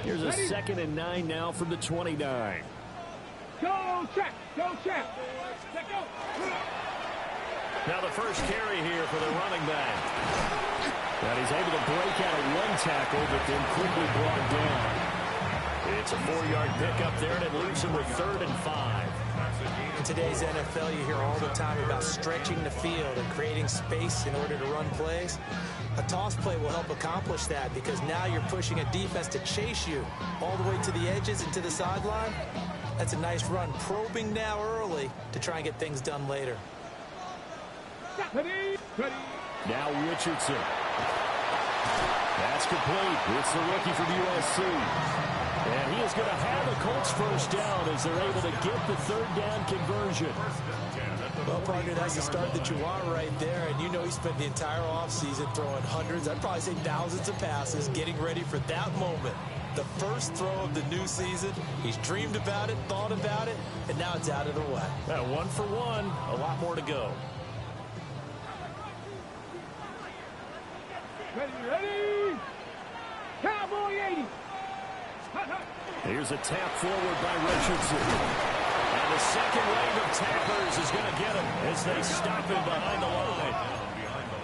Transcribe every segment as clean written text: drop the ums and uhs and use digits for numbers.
Here's a 2nd and 9 now from the 29. Go check. Go check. Now the first carry here for the running back. And he's able to break out of one tackle, but then quickly brought down. It's a 4-yard pickup there, and it leaves him with 3rd and 5. In today's NFL, you hear all the time about stretching the field and creating space in order to run plays. A toss play will help accomplish that because now you're pushing a defense to chase you all the way to the edges and to the sideline. That's a nice run, probing now early to try and get things done later. Now Richardson. That's complete. It's the rookie from USC. And he is going to have a Colts first down as they're able to get the 3rd down conversion. Well, partner, that's the start that you want right there. And you know he spent the entire offseason throwing hundreds, I'd probably say thousands of passes, getting ready for that moment. The first throw of the new season. He's dreamed about it, thought about it, and now it's out of the way. 1 for 1, a lot more to go. Ready. Cowboy 80. Here's a tap forward by Richardson. And the second wave of tacklers is going to get him as they stop him behind the line.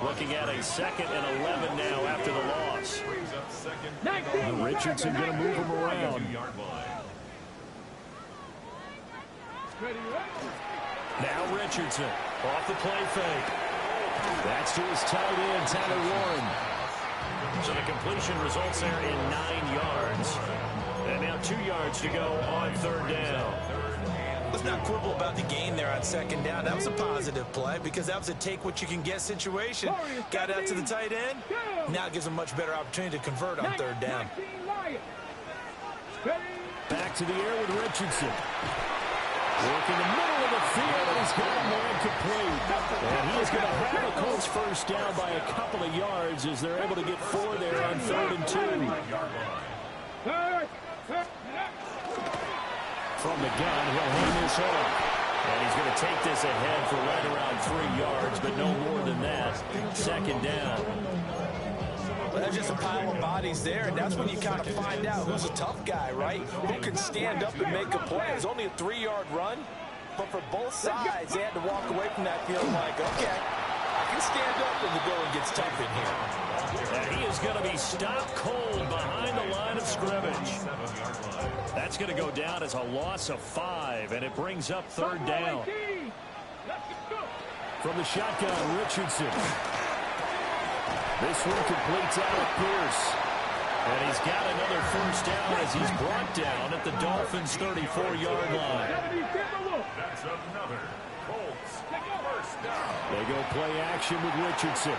Looking at a 2nd and 11 now after the loss. Richardson going to move him around. Now Richardson off the play fake. That's to his tight end, Tyler Warren. So the completion results there in 9 yards. And now 2 yards to go on 3rd down. Let's not quibble about the gain there on 2nd down. That was a positive play because that was a take-what-you-can-get situation. Got out to the tight end. Now it gives him a much better opportunity to convert on 3rd down. Back to the air with Richardson. Work in the middle of the field, and he's got him there incomplete. And he is going to have a Colts first down by a couple of yards as they're able to get 4 there on 3rd and 2. From the gun, he'll hand this off. And he's going to take this ahead for right around 3 yards, but no more than that. 2nd down. Well, there's just a pile of bodies there, and that's when you kind of find out who's a tough guy, right? Who can stand up and make a play. It's only a 3-yard run, but for both sides, they had to walk away from that field like, okay, I can stand up when the going gets tough in here. And he is going to be stopped cold behind the line of scrimmage. That's going to go down as a loss of 5, and it brings up 3rd down. From the shotgun, Richardson. This one completes out of Pierce. And he's got another first down as he's brought down at the Dolphins' 34-yard line. That's another Colts first down. They go play action with Richardson.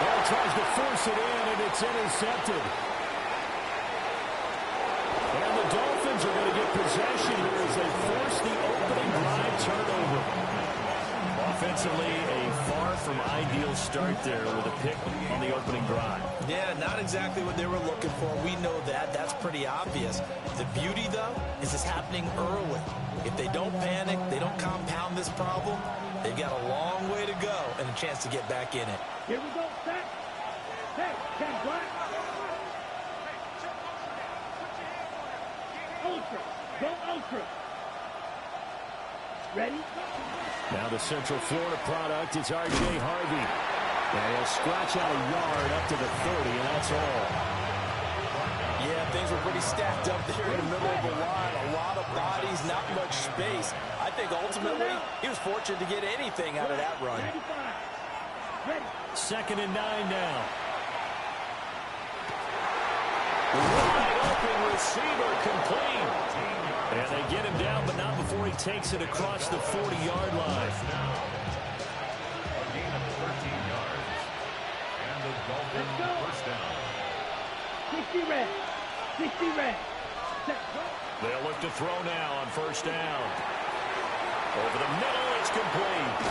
Ball tries to force it in, and it's intercepted. And the Dolphins are going to get possession here as they force the opening drive turnover. Offensively, a far from ideal start there with a pick on the opening drive. Yeah, not exactly what they were looking for. We know that. That's pretty obvious. The beauty, though, is it's happening early. If they don't panic, they don't compound this problem, they've got a long way to go and a chance to get back in it. Here we go, set. Hey, Ken Black. Ultra. Go ultra. Ready? Now the Central Florida product is R.J. Harvey. And he'll scratch out a yard up to the 30, and that's all. Yeah, things were pretty stacked up there in the middle of the line. A lot of bodies, not much space. I think ultimately he was fortunate to get anything out of that run. 2nd and 9 now. Wide open receiver complete. And they get him down, but not before he takes it across the 40-yard line. A gain of 13 yards. And the Dolphins first down. 60 red. 60 red. They'll look to throw now on first down. Over the middle, it's complete.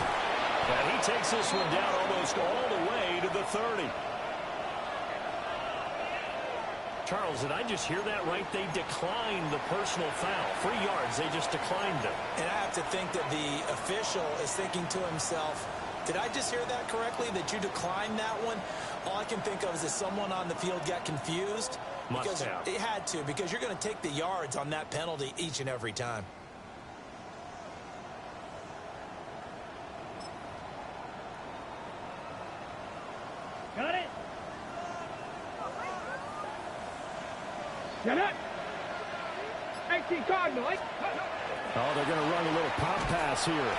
And he takes this one down almost all the way to the 30. Charles, did I just hear that right? They declined the personal foul. 3 yards, they just declined them. And I have to think that the official is thinking to himself, Did I just hear that correctly, that you declined that one? All I can think of is that someone on the field got confused. Must have. It had to, because you're going to take the yards on that penalty each and every time. Got it? Get it? 18 Cardinal. Oh, they're going to run a little pop pass here.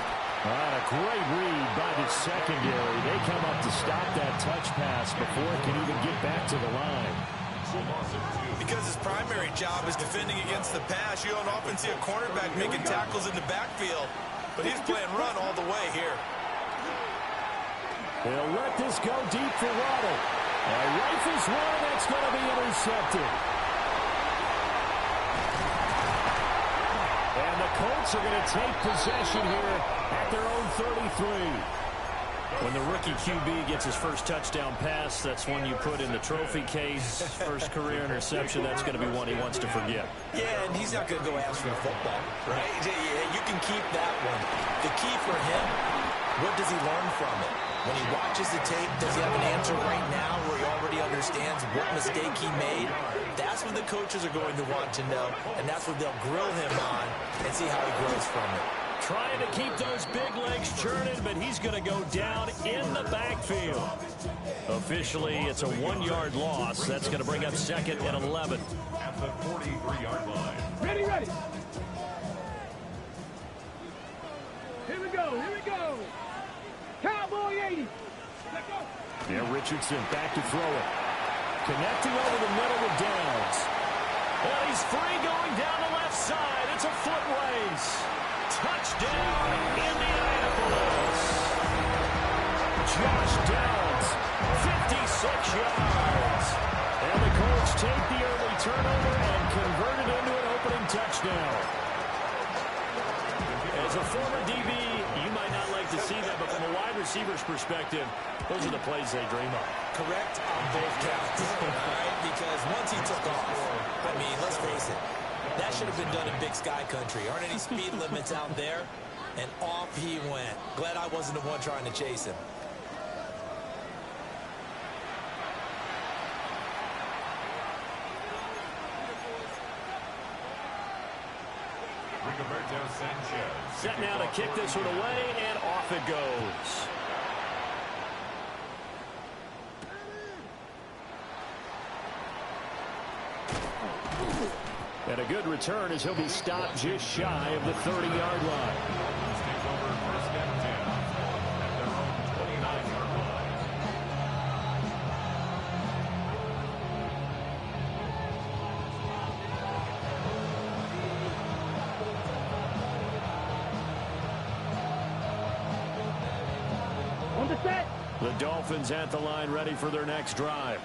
A great read by the secondary. They come up to stop that touch pass before it can even get back to the line. Because his primary job is defending against the pass, you don't often see a cornerback making tackles in the backfield. But he's playing run all the way here. They'll let this go deep for Waddle. Rifles one, that's going to be intercepted. And the Colts are going to take possession here at their own 33. When the rookie QB gets his first touchdown pass, that's one you put in the trophy case. First career interception, that's going to be one he wants to forget. Yeah, and he's not going to go ask for the football, right? Yeah, you can keep that one. The key for him, what does he learn from it? When he watches the tape, does he have an answer right now where he already understands what mistake he made? That's what the coaches are going to want to know, and that's what they'll grill him on and see how he grows from it. Trying to keep those big legs churning, but he's going to go down in the backfield. Officially, it's a 1-yard loss. That's going to bring up second and 11. At the 43-yard line. Ready, ready. Here we go, here we go. Cowboy 80. Let's go. Yeah, Richardson back to throw it. Connecting over the middle with Downs. And he's free going down the left side. It's a foot race. Touchdown, Indianapolis. Josh Downs, 56 yards. And the Colts take the early turnover and convert it into an opening touchdown. As a former DB, you might not like to see that, but from a wide receiver's perspective, those are the plays they dream of. Correct on both counts, all right? Because once he took off, I mean, let's face it, that should have been done in Big Sky Country. Aren't any speed limits out there? And off he went. Glad I wasn't the one trying to chase him. Rigoberto Sanchez. Set now to kick this one away, and off it goes. And a good return as he'll be stopped just shy of the 30-yard line. Let's take over first and 10 at their own 29-yard line. On the set. The Dolphins at the line ready for their next drive.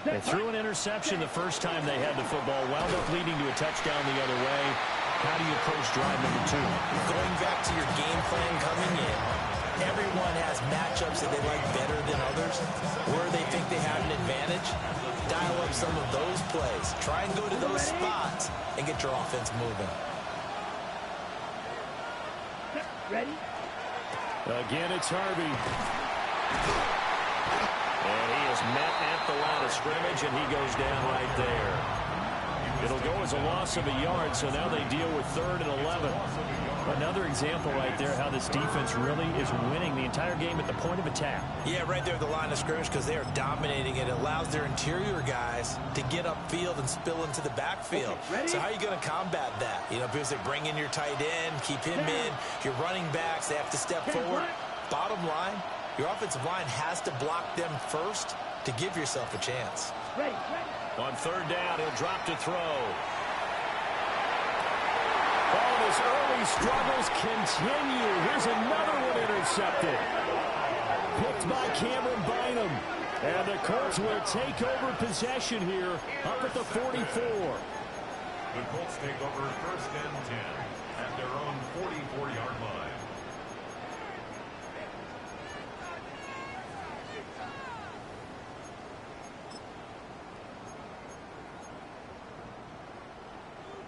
They threw an interception the first time they had the football, wound up leading to a touchdown the other way. How do you approach drive number 2? Going back to your game plan coming in, everyone has matchups that they like better than others. Where they think they have an advantage, dial up some of those plays. Try and go to those spots and get your offense moving. Ready? Again, it's Harvey. And he is met at the line of scrimmage, and he goes down right there. It'll go as a loss of a yard, so now they deal with 3rd and 11. Another example right there how this defense really is winning the entire game at the point of attack. Yeah, right there at the line of scrimmage, because they are dominating it. It allows their interior guys to get upfield and spill into the backfield. So how are you going to combat that? You know, because they bring in your tight end, keep him in. Your running backs, they have to step forward. Bottom line, your offensive line has to block them first to give yourself a chance. Ready. On 3rd down, he'll drop to throw. Oh, his early struggles continue. Here's another one intercepted. Picked by Cameron Bynum. And the Colts will take over possession here up at the 44. The Colts take over first and 10 at their own 44-yard line.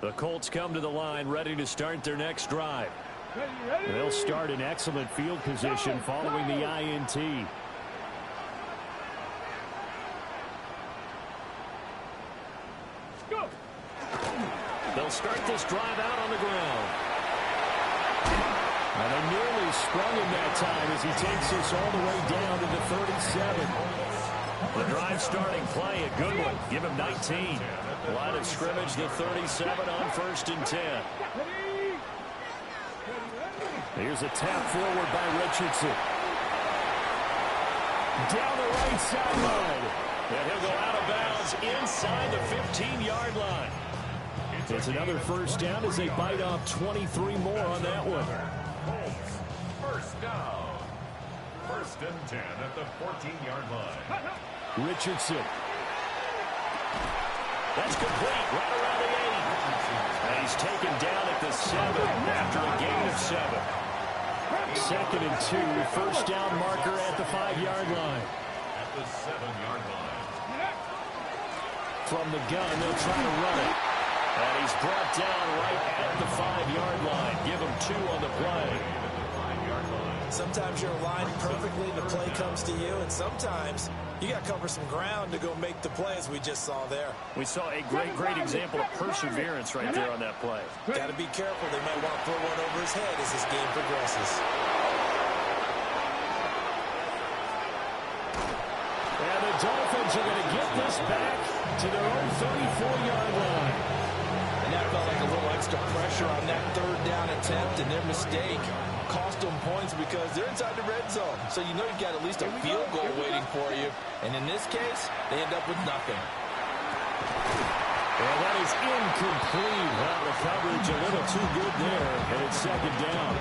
The Colts come to the line ready to start their next drive. They'll start in excellent field position following the INT. They'll start this drive out on the ground. And they nearly sprung him that time as he takes this all the way down to the 37. The drive starting play, a good one. Give him 19. Line of scrimmage, the 37 on 1st and 10. Here's a tap forward by Richardson. Down the right sideline. And he'll go out of bounds inside the 15-yard line. It's another first down as they bite off 23 more on that one. Colts, first down. 1st and 10 at the 14-yard line. Richardson. That's complete right around the 8. And he's taken down at the 7 after a gain of 7. 2nd and 2, first down marker at the 5-yard line. At the 7-yard line. From the gun, they'll try to run it. And he's brought down right at the 5-yard line. Give him 2 on the play. Sometimes you're aligned perfectly, the play comes to you, and sometimes you got to cover some ground to go make the play, as we just saw there. We saw a great example of perseverance right there on that play. Got to be careful. They might want to throw one over his head as this game progresses. And the Dolphins are going to get this back to their own 34-yard line. And that felt like a little extra pressure on that 3rd down attempt, and their mistake cost them points because they're inside the red zone. So you know you've got at least a field goal waiting for you. And in this case, they end up with nothing. Well, that is incomplete. Well, the coverage a little too good there, and it's 2nd down.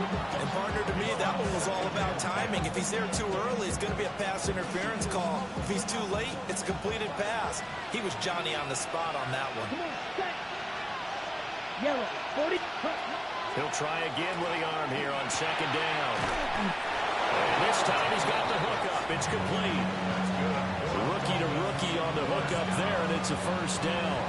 And partner, to me, that one was all about timing. If he's there too early, it's going to be a pass interference call. If he's too late, it's a completed pass. He was Johnny on the spot on that one. Yellow, 40. He'll try again with the arm here on 2nd down. And this time he's got the hookup. It's complete. Rookie to rookie on the hookup there, and it's a first down.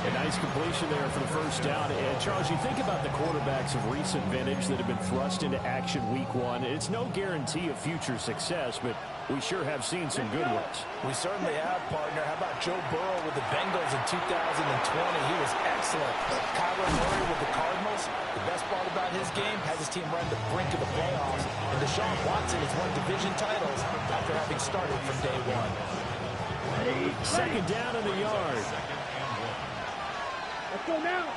A nice completion there for the first down. And Charles, you think about the quarterbacks of recent vintage that have been thrust into action week 1. It's no guarantee of future success, but we sure have seen some good ones. We certainly have, partner. How about Joe Burrow with the Bengals in 2020? He was excellent. Kyler Murray with the Cardinals. The best part about his game has his team right at the brink of the playoffs. And Deshaun Watson has won division titles after having started from day 1. 2nd down in the yard. Let's go now.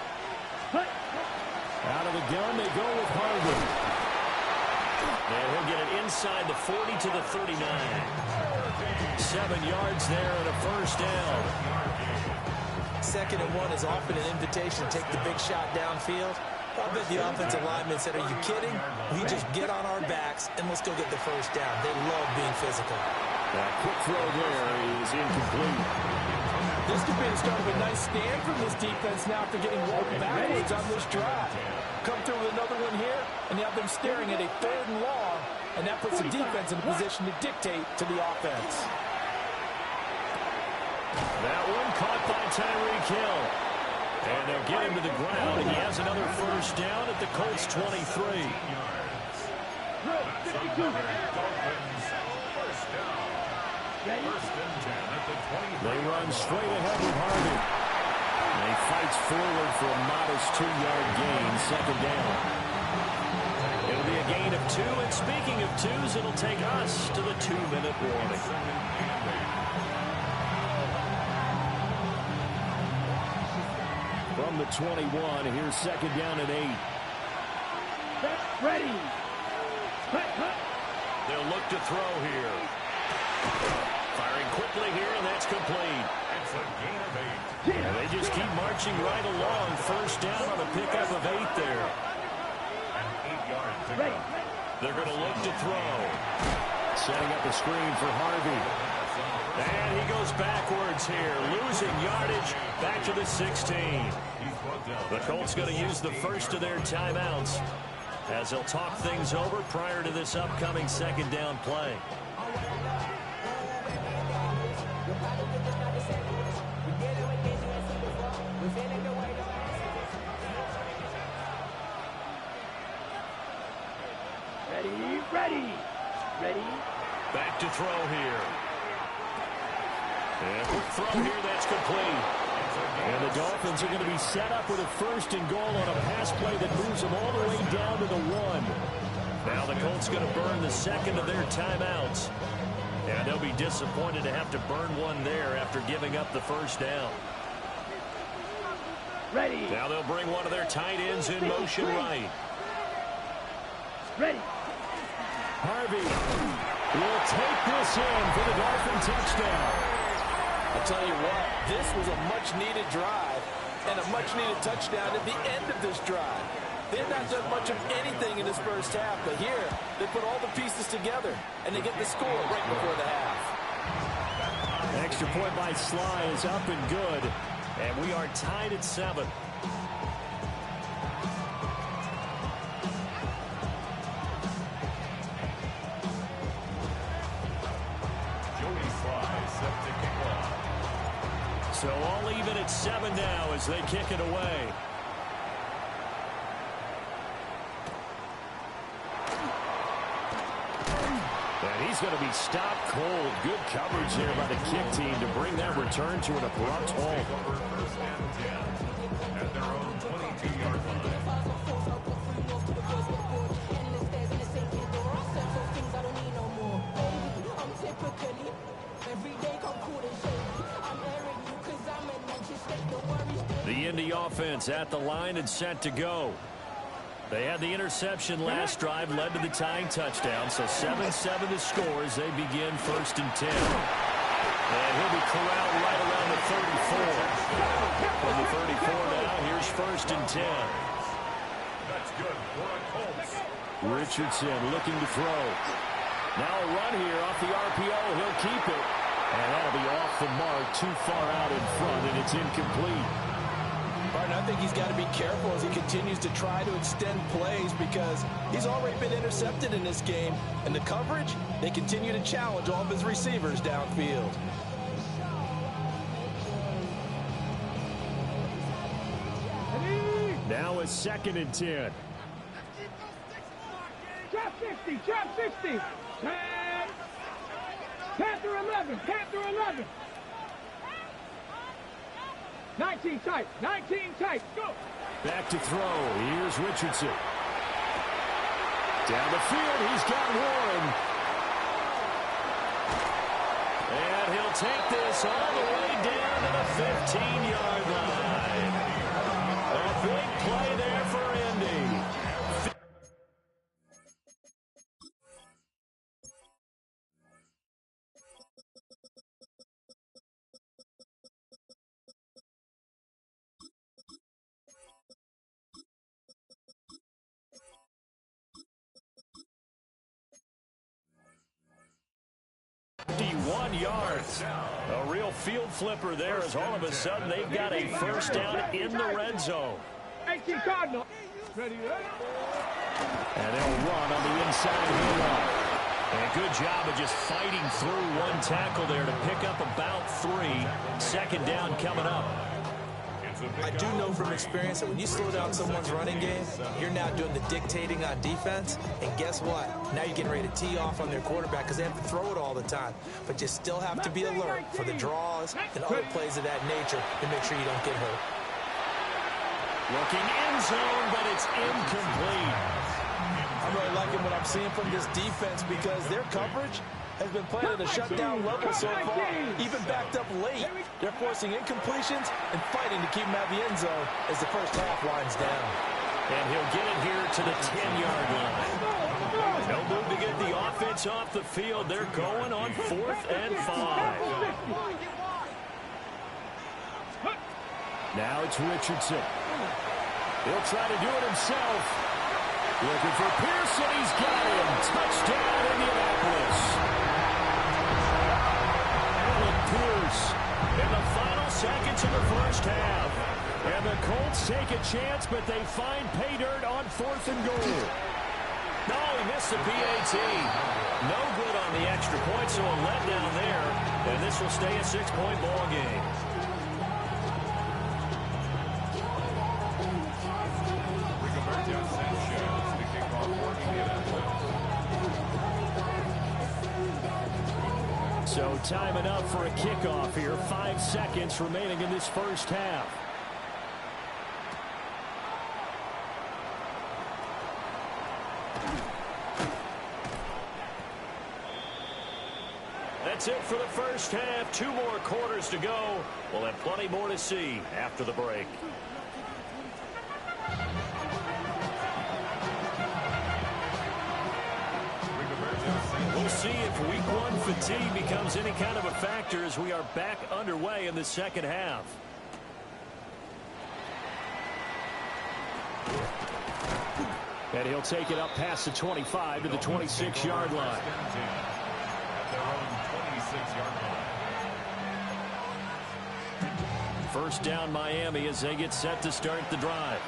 Hut. Out of the gun, they go with Harvey. And he'll get it inside the 40 to the 39. 7 yards there and a first down. 2nd and 1 is often an invitation to take the big shot downfield. I bet the offensive lineman said, are you kidding? We just get on our backs and let's go get the first down. They love being physical. That quick throw there is incomplete. This could be the start of a nice stand from this defense now after getting walked backwards on this drive. Come through with another one here, and you have them staring at a 3rd and long, and that puts the defense in a position to dictate to the offense. That one caught by Tyreek Hill. And they'll get him to the ground. He has another first down at the Colts 23. They run straight ahead with Harvey. And he fights forward for a modest 2-yard gain, 2nd down. It'll be a gain of 2, and speaking of 2s, it'll take us to the 2-minute warning. From the 21, here's 2nd down and 8. Ready. They'll look to throw here. Firing quickly here, and that's complete. It's a gain of 8. And they just keep marching right along. First down on a pickup of 8 there. An 8-yard pickup. They're going to look to throw. Setting up a screen for Harvey. And he goes backwards here, losing yardage back to the 16. The Colts going to use the first of their timeouts as they'll talk things over prior to this upcoming 2nd down play. Ready. Back to throw here. And quick throw here, that's complete. And the Dolphins are going to be set up with a 1st and goal on a pass play that moves them all the way down to the 1. Now the Colts going to burn the 2nd of their timeouts. And they'll be disappointed to have to burn one there after giving up the 1st down. Ready. Now they'll bring one of their tight ends in motion right. Ready. Harvey will take this in for the Dolphin touchdown. I'll tell you what, this was a much-needed drive and a much-needed touchdown at the end of this drive. They have not done much of anything in this first half, but here they put all the pieces together, and they get the score right before the half. Extra point by Sly is up and good, and we are tied at 7. So all even at 7 now as they kick it away. And he's going to be stopped cold. Good coverage there by the kick team to bring that return to an abrupt halt. First and 10 at their own 22-yard line. The Indy offense at the line and set to go. They had the interception last drive, led to the tying touchdown, so 7-7 to score as they begin 1st and 10. And he'll be corralled right around the 34. From the 34 now, here's 1st and 10. That's good for the Colts. Richardson looking to throw. Now a run here off the RPO. He'll keep it. And that'll be off the mark, too far out in front, and it's incomplete. Martin, I think he's got to be careful as he continues to try to extend plays because he's already been intercepted in this game. And the coverage, they continue to challenge all of his receivers downfield. Now a 2nd and 10. Trap 60. 10 through 11. 19 tight. Go. Back to throw. Here's Richardson. Down the field, he's got Warren. And he'll take this all the way down to the 15-yard line. A big play there for Indy. Yards. A real field flipper there as all of a sudden they've got a 1st down in the red zone. 18 Cardinal. Ready. And they'll run on the inside of the line. And a good job of just fighting through one tackle there to pick up about 3. 2nd down coming up. I do know from experience that when you slow down someone's running game, you're now doing the dictating on defense. And guess what? Now you're getting ready to tee off on their quarterback because they have to throw it all the time. But you still have to be alert for the draws and other plays of that nature to make sure you don't get hurt. Looking end zone, but it's incomplete. I'm really liking what I'm seeing from this defense because their coverage has been playing at a shutdown level so far, even backed up late. They're forcing incompletions and fighting to keep him out of the end zone as the first half winds down. And he'll get it here to the 10-yard line. No move to get the offense off the field. They're going on 4th and 5. Now it's Richardson. He'll try to do it himself. Looking for Pearson. He's got him. Touchdown, Indianapolis. Pierce in the final seconds of the first half. And the Colts take a chance, but they find pay dirt on 4th and goal. No, he missed the PAT. No good on the extra point, so a letdown there. And this will stay a 6-point ball game. So timing up for a kickoff here. 5 seconds remaining in this first half. That's it for the first half. 2 more quarters to go. We'll have plenty more to see after the break. We'll see if week 1 fatigue becomes any kind of a factor as we are back underway in the second half. And he'll take it up past the 25 to the 26-yard line. First down Miami as they get set to start the drive.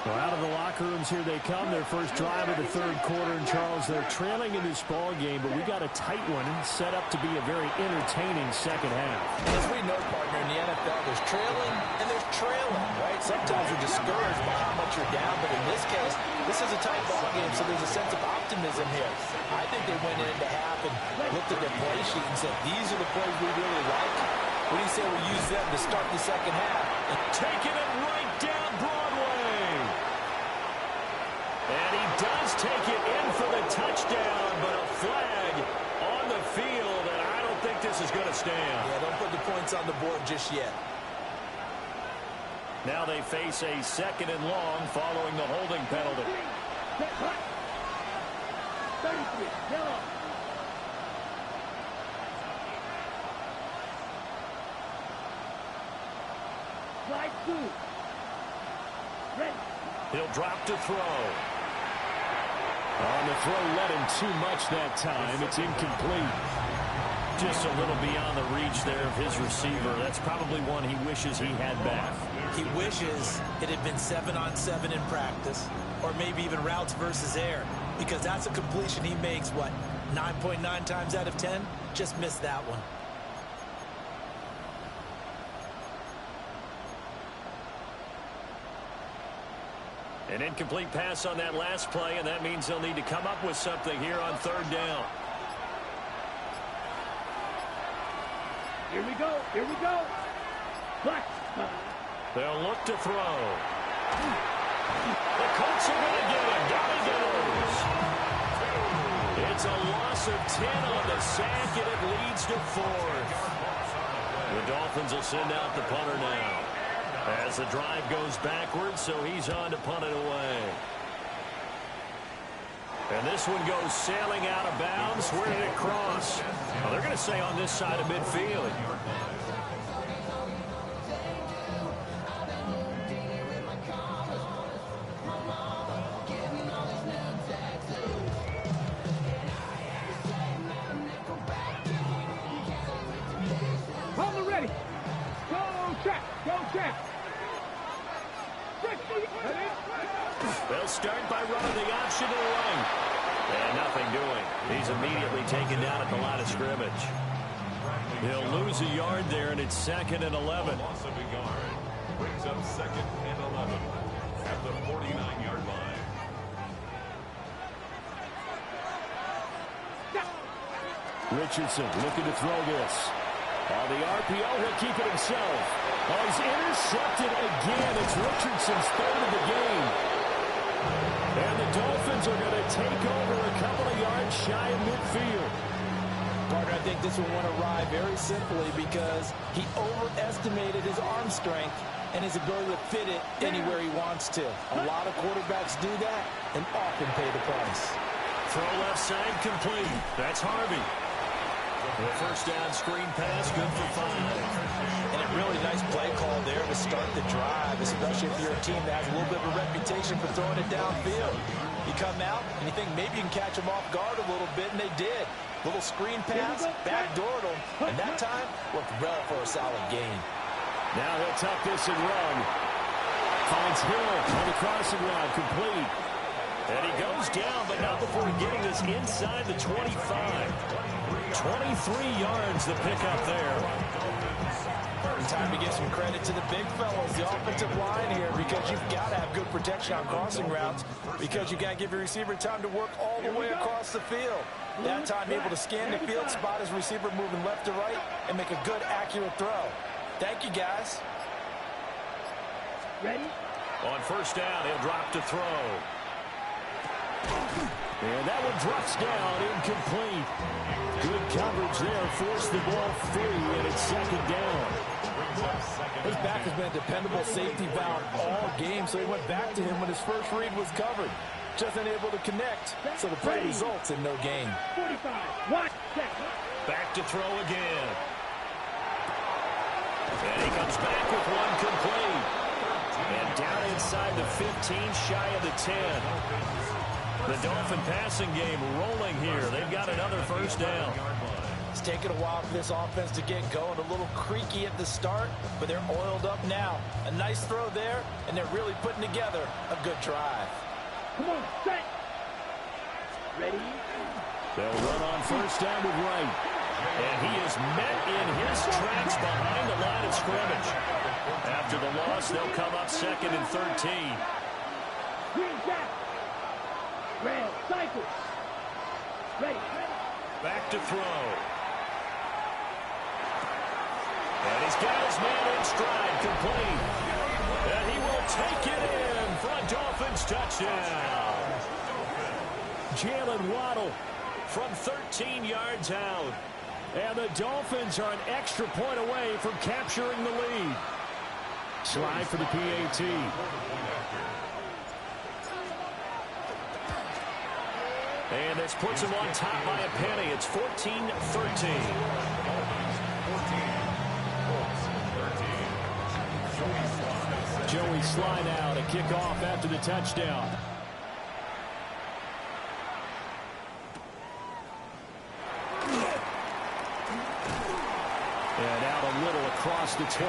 Well, out of the locker rooms here they come. Their first drive of the third quarter. And Charles, they're trailing in this ball game, but we got a tight one set up to be a very entertaining second half. As we know, partner, in the NFL, there's trailing and there's trailing, right? Sometimes you're discouraged by how much you're down, but in this case, this is a tight ball game, so there's a sense of optimism here. I think they went into half and looked at their play sheet and said, these are the plays we really like. What do you say we use them to start the second half? And taking it right down Broadway. And he does take it in for the touchdown, but a flag on the field, and I don't think this is going to stand. Yeah, don't put the points on the board just yet. Now they face a 2nd and long following the holding penalty. 33, yellow. Slide 2. Ready. He'll drop to throw. On the throw, led him too much that time. It's incomplete. Just a little beyond the reach there of his receiver. That's probably one he wishes he had back. He wishes it had been 7-on-7 in practice, or maybe even routes versus air, because that's a completion he makes, what, 9.9 times out of 10? Just missed that one. An incomplete pass on that last play, and that means they'll need to come up with something here on 3rd down. Here we go. Here we go. Black. They'll look to throw. The Colts are going to get him. Down he goes. It's a loss of 10 on the sack, and it leads to 4th. The Dolphins will send out the punter now. As the drive goes backwards, so he's on to punt it away. And this one goes sailing out of bounds. Where did it cross? Well, they're going to say on this side of midfield. Palmer ready. Go track. Go track. They'll start by running the option to the right. And nothing doing. He's immediately taken down at the line of scrimmage. He'll lose a yard there, and it's 2nd and 11. Loss of a yard brings up 2nd and 11 at the 49-yard line. Richardson looking to throw this. On the RPO, he'll keep it himself. Oh, he's intercepted again. It's Richardson's 3rd of the game. And the Dolphins are going to take over a couple of yards shy of midfield. Partner, I think this will want to ride very simply because he overestimated his arm strength and his ability to fit it anywhere he wants to. A lot of quarterbacks do that and often pay the price. Throw left side complete. That's Harvey. The first down screen pass, good for 5. And a really nice play call there to start the drive, especially if you're a team that has a little bit of a reputation for throwing it downfield. You come out and you think maybe you can catch them off guard a little bit, and they did. Little screen pass, backdoored them, and that time worked well for a solid gain. Now he'll tuck this and run. Finds Hill on the crossing route, complete. And he goes down, but not before getting this inside the 25. 23 yards the pickup there. Time to give some credit to the big fellas, the offensive line here, because you've got to have good protection on crossing routes, because you got to give your receiver time to work all the way across the field. That time able to scan the field, spot his receiver moving left to right, and make a good, accurate throw. Thank you, guys. Ready? On first down, he'll drop to throw. And that one drops down, incomplete. Good coverage there, forced the ball free, and it's second down. His back has been a dependable safety valve all game, so he went back to him when his first read was covered. Just unable to connect, so the play results in no gain. 45, 1 second. Back to throw again. And he comes back with one complete. And down inside the 15, shy of the 10. The Dolphin passing game rolling here. They've got another first down. It's taken a while for this offense to get going. A little creaky at the start, but they're oiled up now. A nice throw there, and they're really putting together a good drive. Come on, set. Ready? They'll run on first down with Wright. And he is met in his tracks behind the line of scrimmage. After the loss, they'll come up second and 13. Green jack. Red cycle. Ready. Back to throw. And he's got his man in stride, complete. And he will take it in for a Dolphins touchdown. Jalen Waddle from 13 yards out. And the Dolphins are an extra point away from capturing the lead. Slide for the PAT. And this puts him on top by a penny. It's 14-13. Joey slide out, a kickoff after the touchdown. And out a little across the 25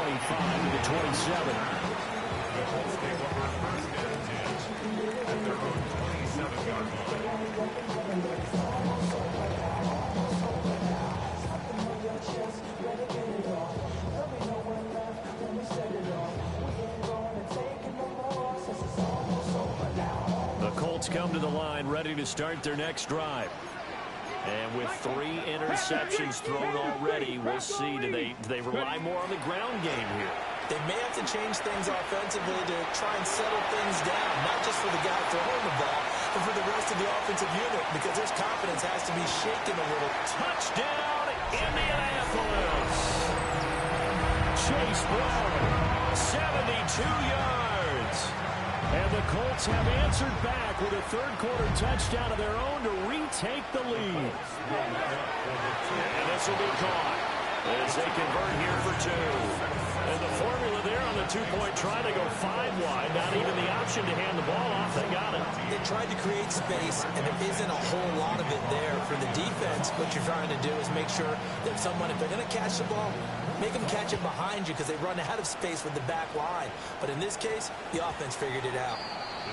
to the 27. The Colts come to the line ready to start their next drive. And with 3 interceptions thrown already, we'll see. Do they rely more on the ground game here? They may have to change things offensively to try and settle things down, not just for the guy throwing the ball, but for the rest of the offensive unit, because his confidence has to be shaken a little. Touchdown, Indianapolis! Chase Brown, 72 yards. And the Colts have answered back with a third-quarter touchdown of their own to retake the lead. And this will be caught as they convert here for 2. And the formula there on the two-point try to go 5 wide. Not even the option to hand the ball off. They got it. They tried to create space, and there isn't a whole lot of it there. For the defense, what you're trying to do is make sure that someone, if they're going to catch the ball, make them catch it behind you because they run out of space with the back line. But in this case, the offense figured it out.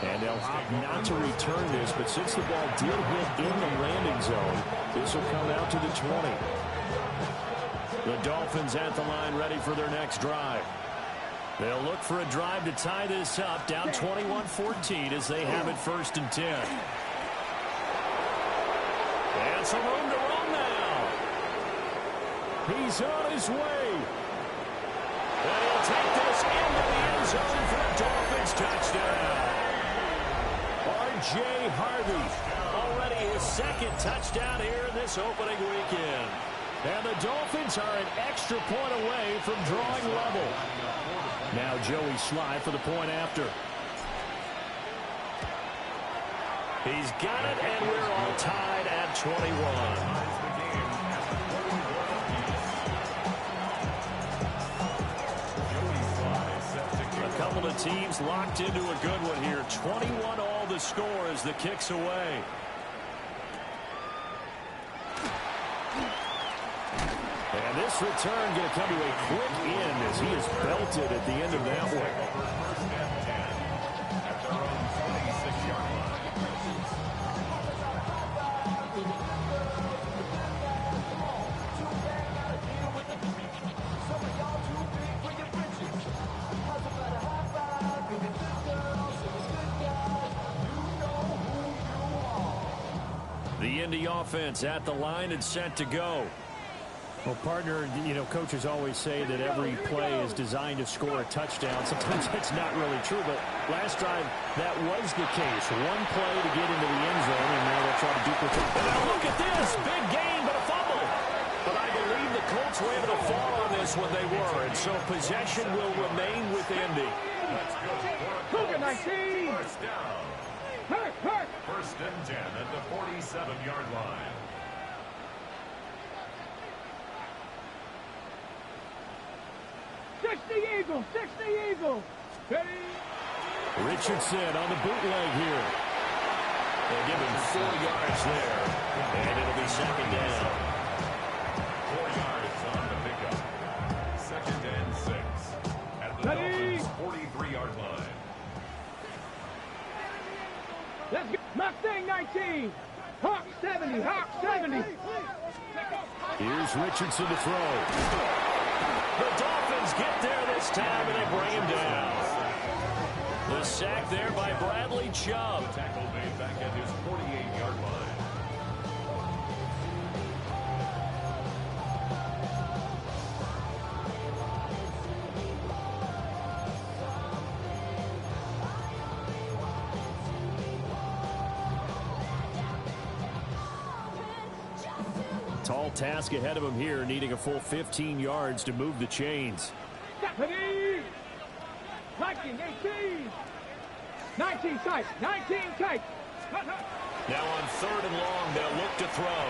And they'll opt not to return this, but since the ball did hit in the landing zone, this will come out to the 20. The Dolphins at the line ready for their next drive. They'll look for a drive to tie this up, down 21-14 as they have it first and 10. And some room to run now. He's on his way. And he'll take this into the end zone for a Dolphins touchdown. R.J. Harvey, already his second touchdown here in this opening weekend. And the Dolphins are an extra point away from drawing level. Now Joey Sly for the point after. He's got it, and we're all tied at 21. A couple of teams locked into a good one here. 21 all the score as the kick's away. And this return going to come to a quick end as he is belted at the end of that one. The Indy offense at the line and set to go. Well, partner, coaches always say that every play is designed to score a touchdown. Sometimes that's not really true, but last drive, that was the case. One play to get into the end zone, and now they'll try to duplicate. And now look at this. Big gain, but a fumble. But I believe the Colts were able to fall on this when they were, and so possession will remain with Indy. Let's go for a 19. First down. Hurt. First and 10 at the 47-yard line. Six the Eagles. Ready? Richardson on the bootleg here. They'll give him 4 yards there, and it'll be second down. 4 yards on the pickup. Second and 6 at the Ready? Dolphins' 43-yard line. Let's go. Mustang 19. Hawk 70. Here's Richardson to throw. The Dolphins get there this time, and they bring him down. The sack there by Bradley Chubb. Tackle made back at his 48-yard line. Tall task ahead of him here, needing a full 15 yards to move the chains. 19, 18. 19 tight. Now on 3rd and long, they'll look to throw.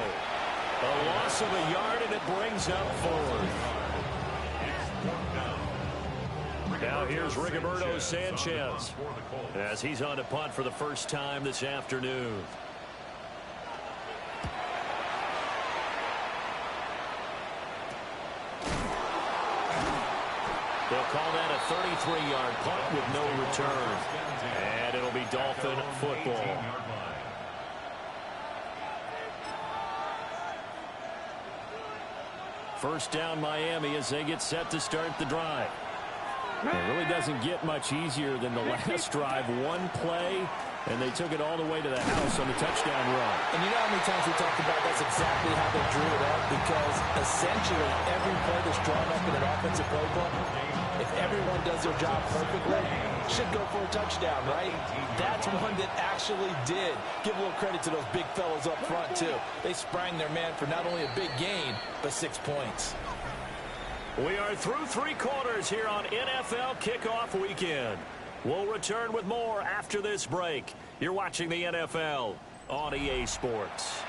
A loss of a yard, and it brings up 4. Now here's Rigoberto Sanchez as he's on to punt for the first time this afternoon. They'll call that a 33-yard punt with no return. And it'll be Dolphin football. First down Miami as they get set to start the drive. It really doesn't get much easier than the last drive. One play, and they took it all the way to the house on the touchdown run. And you know how many times we talked about that's exactly how they drew it up, because essentially every play that's drawn up in an offensive playbook, if everyone does their job perfectly, should go for a touchdown, right? That's one that actually did. Give a little credit to those big fellows up front, too. They sprang their man for not only a big gain, but 6 points. We are through 3 quarters here on NFL Kickoff Weekend. We'll return with more after this break. You're watching the NFL on EA Sports.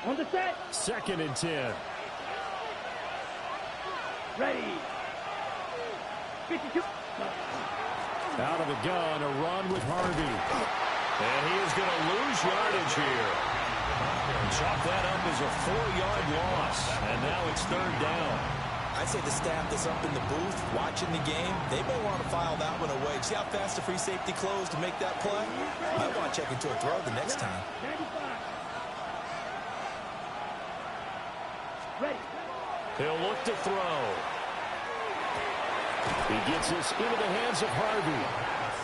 On the set. 2nd and 10. Ready. 52. Out of the gun, a run with Harvey. And he is going to lose yardage here. Chalk that up as a 4-yard loss. And now it's 3rd down. I'd say the staff that's up in the booth watching the game, they may want to file that one away. See how fast the free safety closed to make that play? I want to check into a throw the next time. 95. Ready. He'll look to throw. He gets this into the hands of Harvey.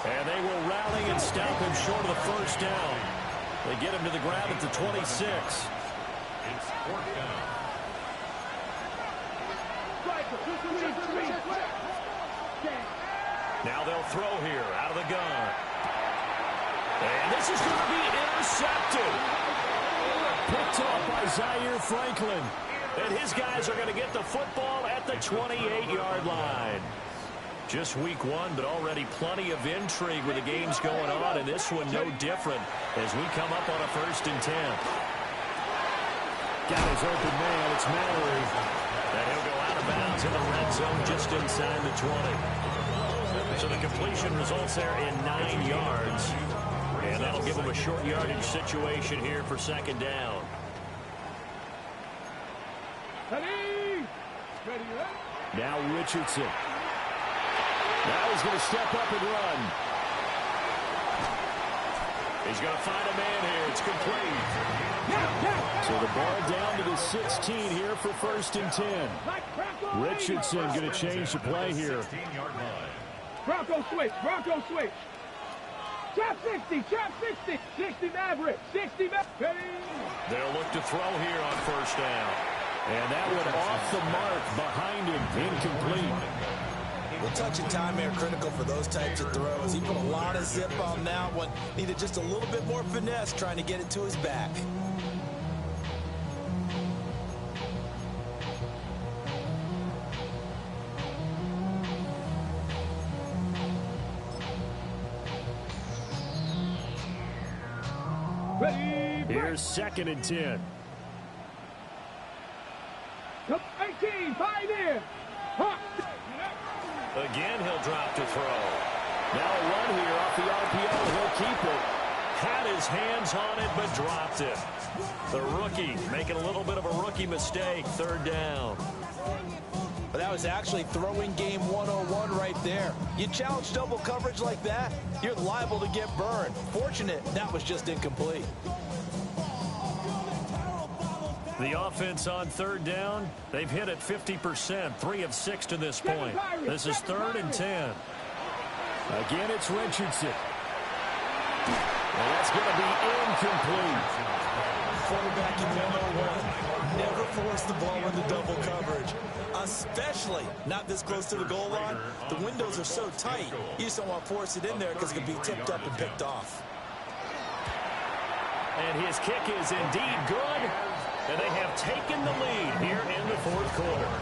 And they will rally and stop him short of the first down. They get him to the ground at the 26. It's 4th down. Now they'll throw here out of the gun. And this is going to be intercepted. Picked off by Zaire Franklin. And his guys are going to get the football at the 28-yard line. Just week 1, but already plenty of intrigue with the games going on, and this one no different as we come up on a 1st and 10. Got his open man. It's Mallory. And he'll go out of bounds in the red zone just inside the 20. So the completion results there in 9 yards. And that'll give him a short yardage situation here for 2nd down. Ready. Now Richardson. Now he's going to step up and run. He's going to find a man here. It's complete. So the ball down to the 16 here for 1st and 10. Richardson going to change the play here. 16-yard line. Bronco switch. Bronco switch. Trap 60. Trap 60. 60 Maverick. 60 Maverick. They'll look to throw here on first down. And that went off the mark behind him. Incomplete. Well, touch and time are critical for those types of throws. He put a lot of zip on that one. Needed just a little bit more finesse trying to get it to his back. Ready. Here's 2nd and 10. 18. 5 in. Again, he'll drop to throw. Now a run here off the RPO. He'll keep it. Had his hands on it, but dropped it. The rookie making a little bit of a rookie mistake. 3rd down. But that was actually throwing game 101 right there. You challenge double coverage like that, you're liable to get burned. Fortunate, that was just incomplete. The offense on 3rd down, they've hit it 50%, 3 of 6 to this point. This is 3rd and 10. Again, it's Richardson. And that's going to be incomplete. Quarterback in 101. Never force the ball into double coverage, especially not this close to the goal line. The windows are so tight, you just don't want to force it in there because it can be tipped up and picked off. And his kick is indeed good. And they have taken the lead here in the 4th quarter.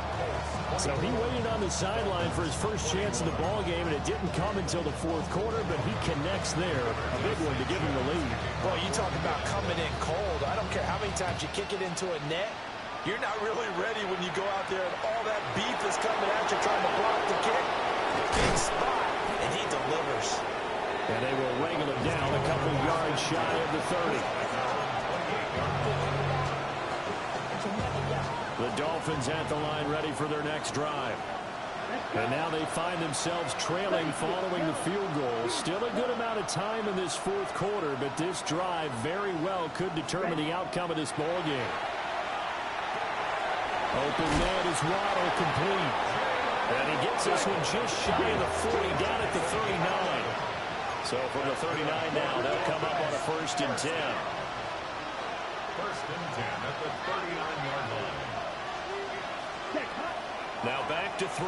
So he waited on the sideline for his first chance in the ball game, and it didn't come until the 4th quarter, but he connects there. A big one to give him the lead. Well, you talk about coming in cold. I don't care how many times you kick it into a net. You're not really ready when you go out there and all that beef is coming at you trying to block the kick. Big spot, and he delivers. And they will wrangle him down a couple yards shy of the 30. The Dolphins at the line ready for their next drive. And now they find themselves trailing following the field goal. Still a good amount of time in this 4th quarter, but this drive very well could determine the outcome of this ball game. Open net is Waddle complete. And he gets this one just shy of the 40, down at the 39. So from the 39 now, they'll come up on a 1st and 10. 1st and 10 at the 39-yard line. Now back to throw.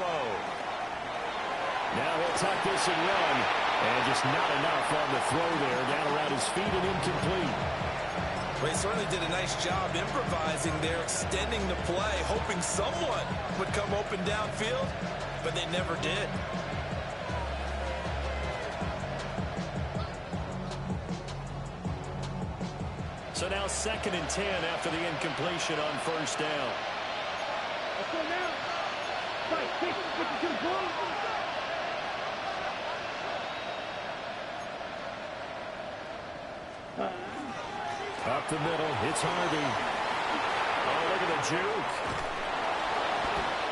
Now he'll tuck this and run. And just not enough on the throw there. Down around his feet and incomplete. Well, he certainly did a nice job improvising there, extending the play, hoping someone would come open downfield, but they never did. So now 2nd and 10 after the incompletion on 1st down. Let's go now. Fight, kick it to the ball. Up the middle, it's Harvey. Oh, look at the juke.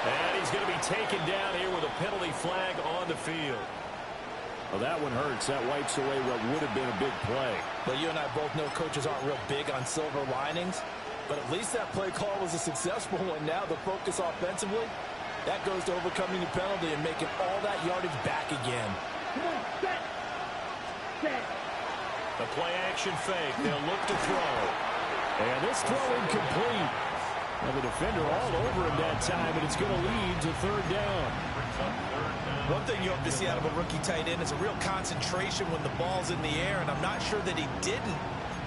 And he's going to be taken down here with a penalty flag on the field. Well, that one hurts. That wipes away what would have been a big play. Well, you and I both know coaches aren't real big on silver linings, but at least that play call was a successful one. Now the focus offensively, that goes to overcoming the penalty and making all that yardage back again. Come on, set. Set. The play action fake. They'll look to throw. And this throw incomplete. And the defender all over him that time, and it's going to lead to 3rd down. One thing you hope to see out of a rookie tight end is a real concentration when the ball's in the air, and I'm not sure that he didn't,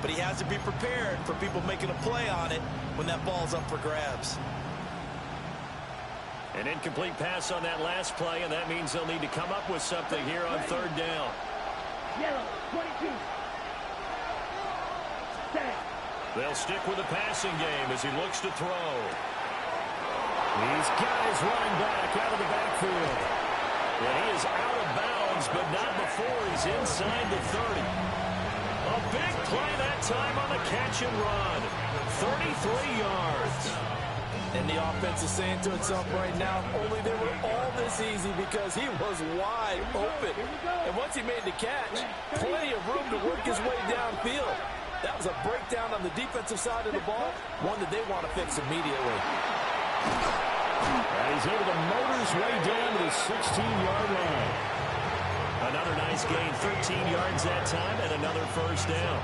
but he has to be prepared for people making a play on it when that ball's up for grabs. An incomplete pass on that last play, and that means they'll need to come up with something here on 3rd down. Yellow, 22. Set. They'll stick with the passing game as he looks to throw. These guys running back out of the backfield. And he is out of bounds, but not before he's inside the 30. A big play that time on the catch and run. 33 yards. And the offense is saying to itself right now, only they were all this easy because he was wide open. And once he made the catch, plenty of room to work his way downfield. That was a breakdown on the defensive side of the ball, one that they want to fix immediately. And he's able to motor his way down to the 16-yard line. Another nice gain, 13 yards that time, and another first down.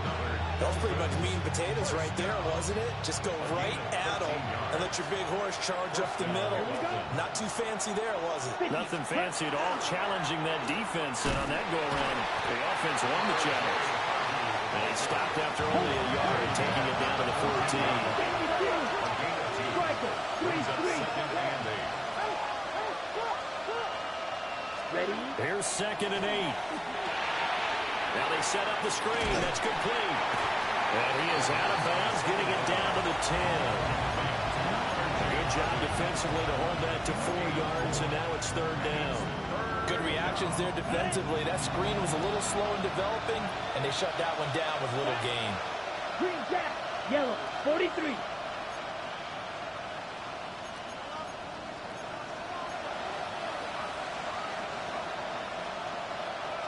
That was pretty much mean potatoes right there, wasn't it? Just go right at them and let your big horse charge up the middle. Not too fancy there, was it? Nothing fancy at all, challenging that defense, and on that go-around, the offense won the challenge. And it stopped after only a yard, taking it down to the 14. Ready? Here's 2nd and 8. Now they set up the screen. That's complete. And he is out of bounds, getting it down to the 10. Good job defensively to hold that to 4 yards, and now it's 3rd down. Good reactions there defensively. That screen was a little slow in developing, and they shut that one down with little gain. Green jack, yellow, 43.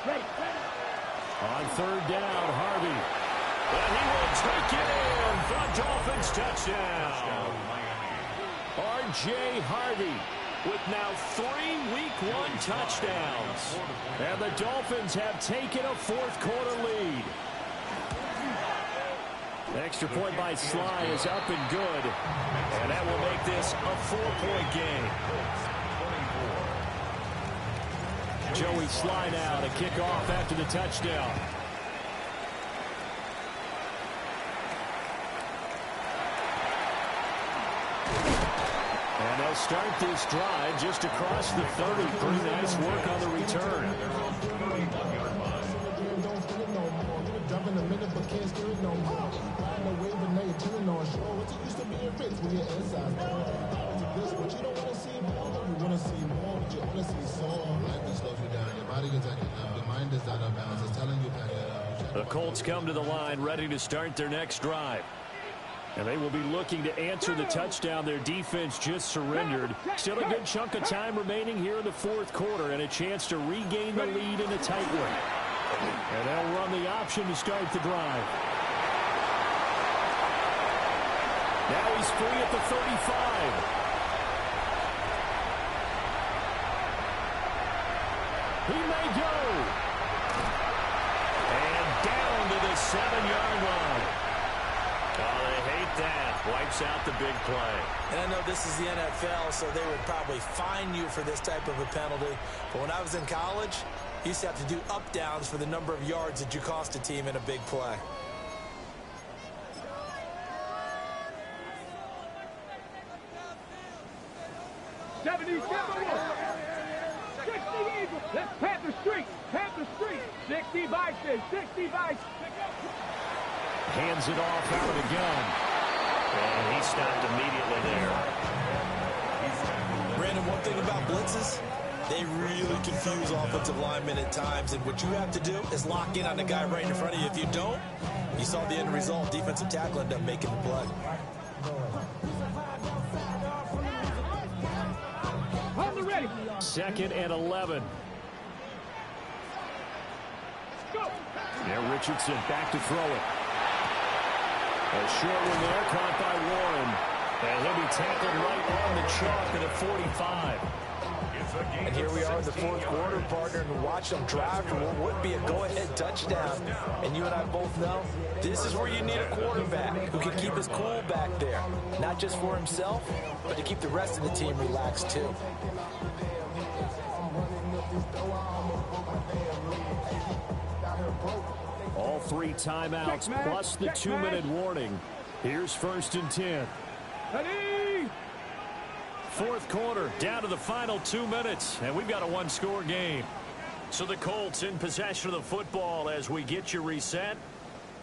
Ready. On 3rd down, Harvey. And he will take it in for a Dolphins touchdown. R.J. Harvey with now 3 Week 1 touchdowns. And the Dolphins have taken a 4th quarter lead. Extra point by Sly is up and good. And that will make this a 4-point game. Joey Sly now to kick off after the touchdown. And they'll start this drive just across the 30. Pretty nice work on the return. The Colts come to the line ready to start their next drive. And they will be looking to answer the touchdown their defense just surrendered. Still a good chunk of time remaining here in the 4th quarter and a chance to regain the lead in a tight one. And they'll run the option to start the drive. Now he's free at the 35. He may go. And down to the 7-yard line. Oh, they hate that. Wipes out the big play. And I know this is the NFL, so they would probably fine you for this type of a penalty. But when I was in college, you used to have to do up-downs for the number of yards that you cost a team in a big play. Let's Panther Street. Panther Street. 60 Bison. 60 Bison. Hands it off out of the gun. And he stopped immediately there. Brandon, one thing about blitzes, they really confuse offensive linemen at times. And what you have to do is lock in on the guy right in front of you. If you don't, you saw the end result. Defensive tackle ended up making the play. On the ready. 2nd and 11. Go. Now Richardson back to throw it. A short one there, caught by Warren. And he'll be tackled right on the chalk at a 45. And here we are in the 4th quarter, partner, and watch them drive for what would be a go-ahead touchdown. And you and I both know this is where you need a quarterback who can keep his cool back there. Not just for himself, but to keep the rest of the team relaxed, too. All 3 timeouts plus the 2-minute warning. Here's 1st and 10. Ready. 4th quarter, down to the final 2 minutes, and we've got a 1-score game. So the Colts in possession of the football as we get you reset.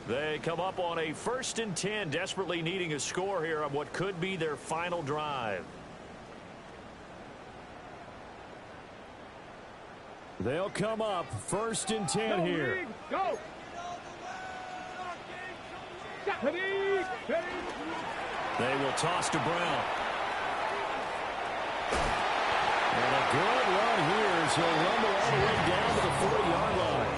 They come up on a 1st and 10, desperately needing a score here on what could be their final drive. They'll come up 1st and 10 here. Go. Ready. Ready. They will toss to Brown. And a good run here as he'll rumble all the way down to the 40-yard line.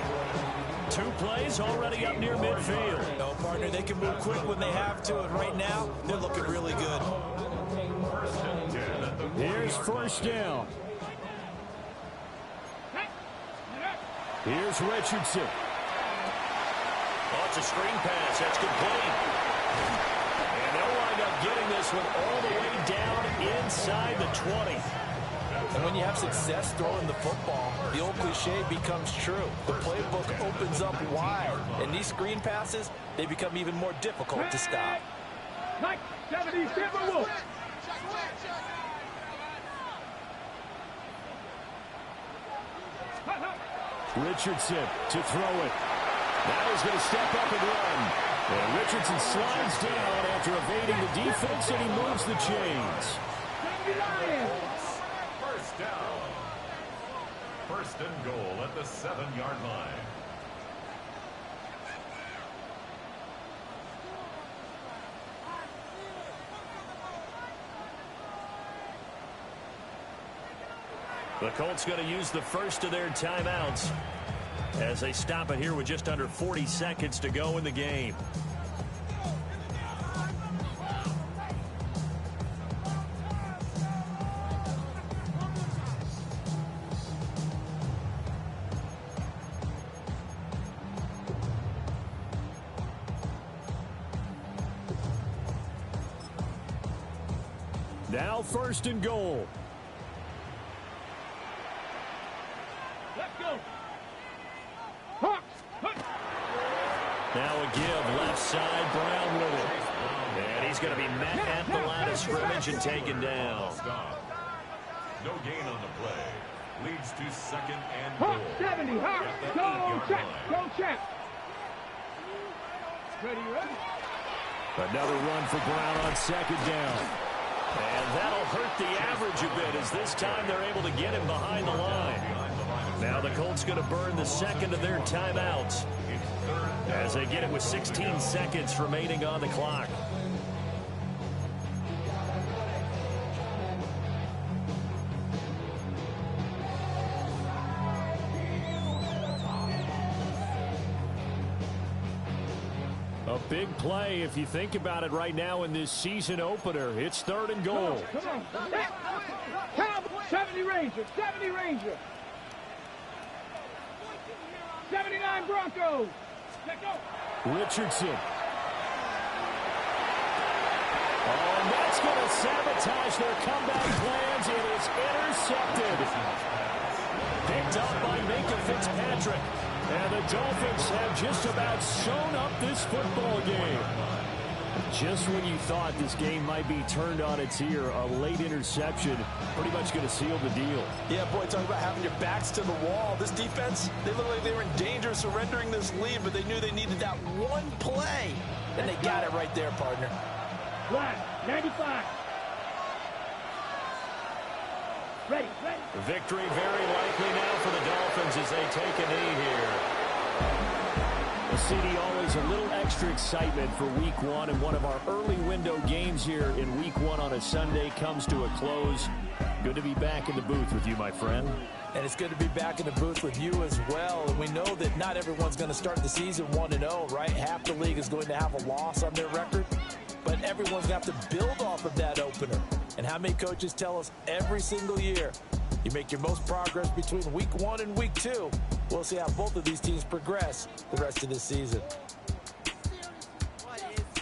2 plays already up near midfield. No, partner, they can move quick when they have to, and right now, they're looking really good. Here's 1st down. Here's Richardson. Oh, it's a screen pass. That's complete. And they'll wind up getting this one all the way down inside the 20. And when you have success throwing the football, the old cliche becomes true. The playbook opens up wide. And these screen passes, they become even more difficult to stop. Mike, 70 Timberwolves. Richardson to throw it. Now he's going to step up and run. And Richardson slides down after evading the defense, and he moves the chains. First down. First and goal at the 7-yard line. The Colts going to use the first of their timeouts as they stop it here with just under 40 seconds to go in the game. Now first and goal. Let's go. Now a give left side, Brown with it. And he's going to be met at the line of scrimmage and taken down. No gain on the play. Leads to second and goal. 70, Hawk. Go check, go check. Ready. Another run for Brown on second down. And that'll hurt the average a bit as this time they're able to get him behind the line. Now the Colts going to burn the second of their timeouts as they get it with 16 seconds remaining on the clock. A big play if you think about it right now in this season opener. It's third and goal. Come on. Cowboy, 70 Rangers, 70 Rangers. 79 Broncos. Let's go. Richardson. Oh, and that's going to sabotage their comeback plans. It is intercepted. Picked up by Minka Fitzpatrick. And the Dolphins have just about sewn up this football game. Just when you thought this game might be turned on its ear, a late interception pretty much going to seal the deal. Yeah, boy, talk about having your backs to the wall. This defense, they looked like they were in danger of surrendering this lead, but they knew they needed that one play. And they got it right there, partner. Line, 95. Ready. Victory very likely now for the Dolphins as they take a knee here. Well, CD, always a little extra excitement for week one, and one of our early window games here in week one on a Sunday comes to a close. Good to be back in the booth with you, my friend. And it's good to be back in the booth with you as well. And we know that not everyone's going to start the season 1-0, right? Half the league is going to have a loss on their record. But everyone's going to have to build off of that opener. And how many coaches tell us every single year, you make your most progress between week one and week two. We'll see how both of these teams progress the rest of this season.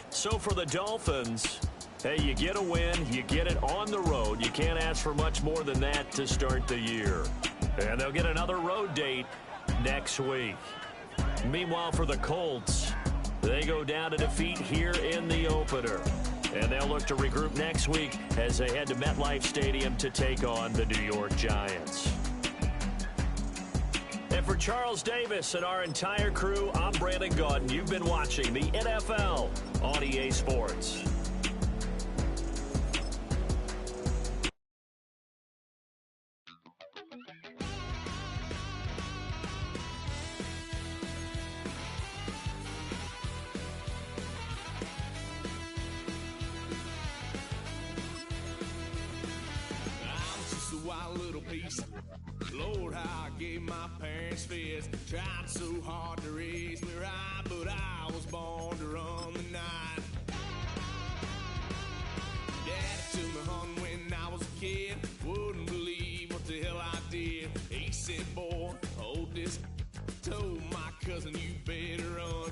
So for the Dolphins, hey, you get a win, you get it on the road. You can't ask for much more than that to start the year. And they'll get another road date next week. Meanwhile, for the Colts, they go down to defeat here in the opener. And they'll look to regroup next week as they head to MetLife Stadium to take on the New York Giants. And for Charles Davis and our entire crew, I'm Brandon Gaudin. You've been watching the NFL on EA Sports. Lord, how I gave my parents fits. Tried so hard to raise me right, but I was born to run the night. Dad took me home when I was a kid. Wouldn't believe what the hell I did. He said, boy, hold this Told my cousin you better run.